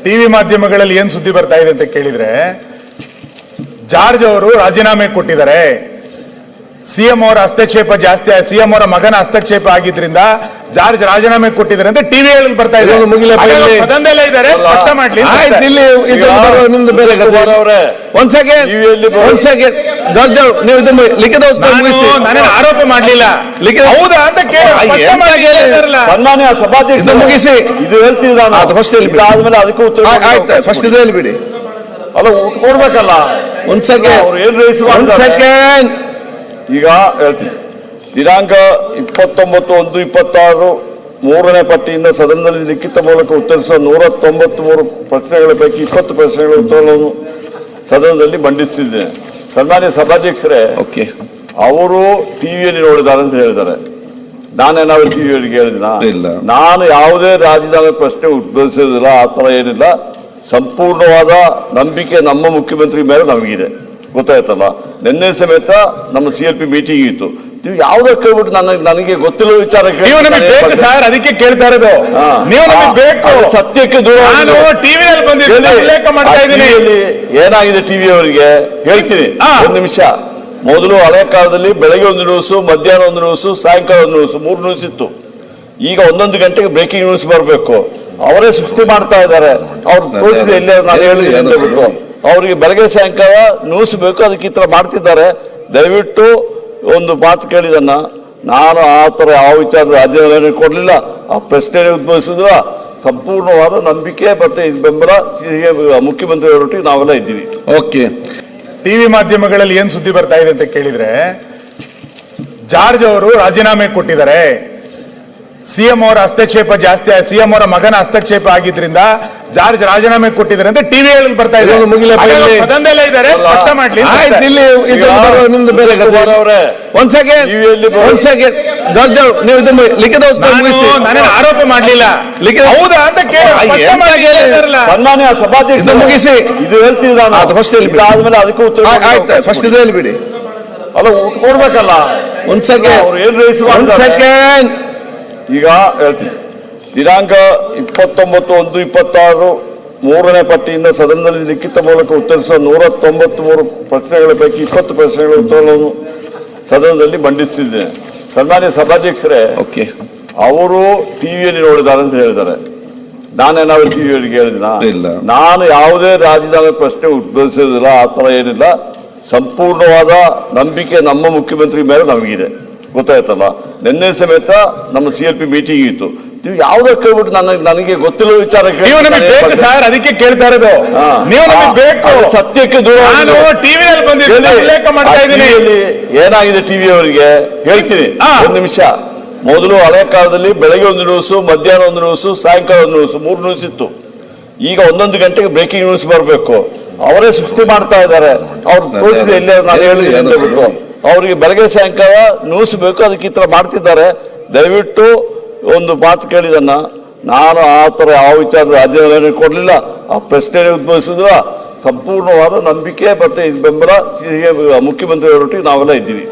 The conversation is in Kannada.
ಟಿವಿ ಮಾಧ್ಯಮಗಳಲ್ಲಿ ಏನ್ ಸುದ್ದಿ ಬರ್ತಾ ಇದೆ ಅಂತ ಕೇಳಿದ್ರೆ, ಜಾರ್ಜ್ ಅವರು ರಾಜೀನಾಮೆ ಕೊಟ್ಟಿದ್ದಾರೆ. ಸಿಎಂ ಅವರ ಹಸ್ತಕ್ಷೇಪ ಜಾಸ್ತಿ, ಸಿಎಂ ಅವರ ಮಗನ ಹಸ್ತಕ್ಷೇಪ ಆಗಿದ್ರಿಂದ ಜಾರ್ಜ್ ರಾಜೀನಾಮೆ ಕೊಟ್ಟಿದ್ದಾರೆ ಅಂತ ಟಿವಿಯಲ್ಲಿ ಬರ್ತಾ ಇದೆ. ಸದನದಲ್ಲೇ ಇದ್ದಾರೆ, ಸ್ಪಷ್ಟ ಮಾಡ್ಲಿ. ಒಂದ್ ಸೆಕೆಂಡ್ ನೀವು ಲಿಖಿತ ನಾನು ಆರೋಪ ಮಾಡ್ಲಿಲ್ಲ, ಹೌದಾ ಅಂತ ಸನ್ಮಾನ್ಯ ಸಭಾಧ್ಯಕ್ಷ ಮುಗಿಸಿ ಇದು ಹೇಳ್ತಿದ್ದ ಫಸ್ಟ್ ಆದ್ಮೇಲೆ ಅದಕ್ಕೂ ಉತ್ತರ ಫಸ್ಟ್ ಇದು ಹೇಳ್ಬಿಡಿ. ಅಲ್ಲ ಕೊಡ್ಬೇಕಲ್ಲ. ಒಂದ್ ಸೆಕೆಂಡ್ ಈಗ ಹೇಳ್ತೀನಿ. ದಿನಾಂಕ 29/1/26 3ನೇ ಪಟ್ಟಿಯಿಂದ ಸದನದಲ್ಲಿ ಲಿಖಿತ ಮೂಲಕ ಉತ್ತರಿಸುವ 193 ಪ್ರಶ್ನೆಗಳ ಪೈಕಿ 20 ಪ್ರಶ್ನೆಗಳ ಉತ್ತರಗಳನ್ನು ಸದನದಲ್ಲಿ ಮಂಡಿಸುತ್ತಿದ್ದೇನೆ. ಸನ್ಮಾನ್ಯ ಸಭಾಧ್ಯಕ್ಷರೇ, ಅವರು ಟಿವಿಯಲ್ಲಿ ನೋಡಿದ್ದಾರೆ ಅಂತ ಹೇಳಿದ್ದಾರೆ. ನಾನೇನಾದ್ರು ಟಿವಿಯಲ್ಲಿ ಕೇಳಿದಿನ? ನಾನು ಯಾವುದೇ ರಾಜೀನಾಮೆ ಪ್ರಶ್ನೆ ಉದ್ಭವಿಸೋದಿಲ್ಲ, ಆ ತರ ಏನಿಲ್ಲ. ಸಂಪೂರ್ಣವಾದ ನಂಬಿಕೆ ನಮ್ಮ ಮುಖ್ಯಮಂತ್ರಿ ಮೇಲೆ ನಮಗಿದೆ, ಗೊತ್ತಾಯ್ತಲ್ಲ. ನಿನ್ನೆ ಸಮೇತ ನಮ್ಮ CLP ಮೀಟಿಂಗ್ ಇತ್ತು. ನೀವು ಯಾವ್ದಕ್ಕೆ ಕೇಳ್ಬಿಟ್ಟು ನನಗೆ ಗೊತ್ತಿಲ್ಲ ವಿಚಾರ ಸರ್, ಅದಕ್ಕೆ ಕೇಳ್ತಾ ಇರೋದು. ಸತ್ಯಕ್ಕೆ ದೂರ ಏನಾಗಿದೆ ಟಿವಿ ಅವರಿಗೆ ಹೇಳ್ತೀನಿ. ಒಂದು ನಿಮಿಷ. ಮೊದಲು ಹಳೆ ಕಾಲದಲ್ಲಿ ಬೆಳಗ್ಗೆ ಒಂದು ನ್ಯೂಸು, ಮಧ್ಯಾಹ್ನ ಒಂದು ನ್ಯೂಸು, ಸಾಯಂಕಾಲ ಒಂದು ನ್ಯೂಸು, 3 ನ್ಯೂಸ್ ಇತ್ತು. ಈಗ 1 ಗಂಟೆಗೆ ಬ್ರೇಕಿಂಗ್ ನ್ಯೂಸ್ ಬರಬೇಕು. ಅವರೇ ಸೃಷ್ಟಿ ಮಾಡ್ತಾ ಇದ್ದಾರೆ. ಅವ್ರು ತೋರಿಸಿದೆ ಇಲ್ಲೇ ನಾನು ಹೇಳಿಬಿಟ್ಟು ಅವರಿಗೆ ಬೆಳಗ್ಗೆ ಸಾಯಂಕಾಲ ನ್ಯೂಸ್ ಬೇಕು, ಅದಕ್ಕೆ ಈ ತರ ಮಾಡ್ತಿದ್ದಾರೆ. ದಯವಿಟ್ಟು ಒಂದು ಮಾತು ಕೇಳಿದನ್ನ, ನಾನು ಆ ತರ ಯಾವ ವಿಚಾರ ರಾಜ್ಯದಲ್ಲಿ ಕೊಡ್ಲಿಲ್ಲ, ಆ ಪ್ರಶ್ನೆ ಉದ್ಭವಿಸಿದ್ರ. ಸಂಪೂರ್ಣವಾದ ನಂಬಿಕೆ ಮತ್ತೆ ಬೆಂಬಲ ಮುಖ್ಯಮಂತ್ರಿ ಅವರೊಟ್ಟಿಗೆ ನಾವೆಲ್ಲ ಇದ್ದೀವಿ. ಟಿವಿ ಮಾಧ್ಯಮಗಳಲ್ಲಿ ಏನ್ ಸುದ್ದಿ ಬರ್ತಾ ಇದೆ ಅಂತ ಕೇಳಿದ್ರೆ, ಜಾರ್ಜ್ ಅವರು ರಾಜೀನಾಮೆ ಕೊಟ್ಟಿದ್ದಾರೆ. ಸಿಎಂ ಅವರ ಹಸ್ತಕ್ಷೇಪ ಜಾಸ್ತಿ, ಸಿಎಂ ಅವರ ಮಗನ ಹಸ್ತಕ್ಷೇಪ ಆಗಿದ್ರಿಂದ ಜಾರ್ಜ್ ರಾಜೀನಾಮೆ ಕೊಟ್ಟಿದ್ದಾರೆ ಅಂತ ಟಿವಿಯಲ್ಲಿ ಬರ್ತಾ ಇದೆ. ಸದನದಲ್ಲೇ ಇದ್ದಾರೆ, ಸ್ಪಷ್ಟ ಮಾಡ್ಲಿ. ಒಂದ್ ಸೆಕೆಂಡ್ ನೀವು ಲಿಖಿತ ನಾನು ಆರೋಪ ಮಾಡ್ಲಿಲ್ಲ, ಹೌದಾ ಅಂತ ಸನ್ಮಾನ್ಯ ಸಭಾಧ್ಯಕ್ಷ ಮುಗಿಸಿ ಇದು ಹೇಳ್ತಿದ್ದ ಫಸ್ಟ್ ಆದ್ಮೇಲೆ ಅದಕ್ಕೂ ಉತ್ತರ ಫಸ್ಟ್ ಇದು ಹೇಳ್ಬಿಡಿ. ಅಲ್ಲ ಕೊಡ್ಬೇಕಲ್ಲ. ಒಂದ್ ಸೆಕೆಂಡ್ ಈಗ ಹೇಳ್ತೀನಿ. ದಿನಾಂಕ 29/1/26 3ನೇ ಪಟ್ಟಿಯಿಂದ ಸದನದಲ್ಲಿ ಲಿಖಿತ ಮೂಲಕ ಉತ್ತರಿಸುವ 193 ಪ್ರಶ್ನೆಗಳ ಪೈಕಿ 20 ಪ್ರಶ್ನೆಗಳ ಉತ್ತರಗಳನ್ನು ಸದನದಲ್ಲಿ ಮಂಡಿಸುತ್ತಿದ್ದೇನೆ. ಸನ್ಮಾನ್ಯ ಸಭಾಧ್ಯಕ್ಷರೇ, ಅವರು ಟಿವಿಯಲ್ಲಿ ನೋಡಿದ್ದಾರೆ ಅಂತ ಹೇಳಿದ್ದಾರೆ. ನಾನೇನಾದ್ರು ಟಿವಿಯಲ್ಲಿ ಕೇಳಿದಿನ? ನಾನು ಯಾವುದೇ ರಾಜೀನಾಮೆ ಪ್ರಶ್ನೆ ಉದ್ಭವಿಸೋದಿಲ್ಲ, ಆ ತರ ಏನಿಲ್ಲ. ಸಂಪೂರ್ಣವಾದ ನಂಬಿಕೆ ನಮ್ಮ ಮುಖ್ಯಮಂತ್ರಿ ಮೇಲೆ ನಮಗಿದೆ, ಗೊತ್ತಾಯ್ತಲ್ಲ. ನಿನ್ನೆ ಸಮೇತ ನಮ್ಮ CLP ಮೀಟಿಂಗ್ ಇತ್ತು. ನೀವು ಯಾವ್ದಕ್ಕೆ ಕೇಳ್ಬಿಟ್ಟು ನನಗೆ ಗೊತ್ತಿಲ್ಲ ವಿಚಾರ ಸರ್, ಅದಕ್ಕೆ ಕೇಳ್ತಾ ಇರೋದು. ಸತ್ಯಕ್ಕೆ ದೂರ ಏನಾಗಿದೆ ಟಿವಿ ಅವರಿಗೆ ಹೇಳ್ತೀನಿ. ಒಂದು ನಿಮಿಷ. ಮೊದಲು ಹಳೆ ಕಾಲದಲ್ಲಿ ಬೆಳಗ್ಗೆ ಒಂದು ನ್ಯೂಸು, ಮಧ್ಯಾಹ್ನ ಒಂದು ನ್ಯೂಸು, ಸಾಯಂಕಾಲ ಒಂದು ನ್ಯೂಸು, 3 ನ್ಯೂಸ್ ಇತ್ತು. ಈಗ 1 ಗಂಟೆಗೆ ಬ್ರೇಕಿಂಗ್ ನ್ಯೂಸ್ ಬರಬೇಕು. ಅವರೇ ಸೃಷ್ಟಿ ಮಾಡ್ತಾ ಇದ್ದಾರೆ. ಅವ್ರು ತೋರಿಸಿದೆ ಇಲ್ಲೇ ನಾನು ಹೇಳಿಬಿಟ್ಟು ಅವರಿಗೆ ಬೆಳಗ್ಗೆ ಸಾಯಂಕಾಲ ನ್ಯೂಸ್ ಬೇಕು, ಅದಕ್ಕೆ ಈ ತರ ಮಾಡ್ತಿದ್ದಾರೆ. ದಯವಿಟ್ಟು ಒಂದು ಮಾತು ಕೇಳಿದನ್ನ, ನಾನು ಆ ತರ ಯಾವ ವಿಚಾರ ರಾಜ್ಯದಲ್ಲಿ ಕೊಡ್ಲಿಲ್ಲ, ಆ ಪ್ರಶ್ನೆ ಉದ್ಭವಿಸಿದ್ರ. ಸಂಪೂರ್ಣವಾದ ನಂಬಿಕೆ ಮತ್ತೆ ಬೆಂಬಲ ಮುಖ್ಯಮಂತ್ರಿ ಅವರೊಟ್ಟಿಗೆ ನಾವೆಲ್ಲ ಇದ್ದೀವಿ.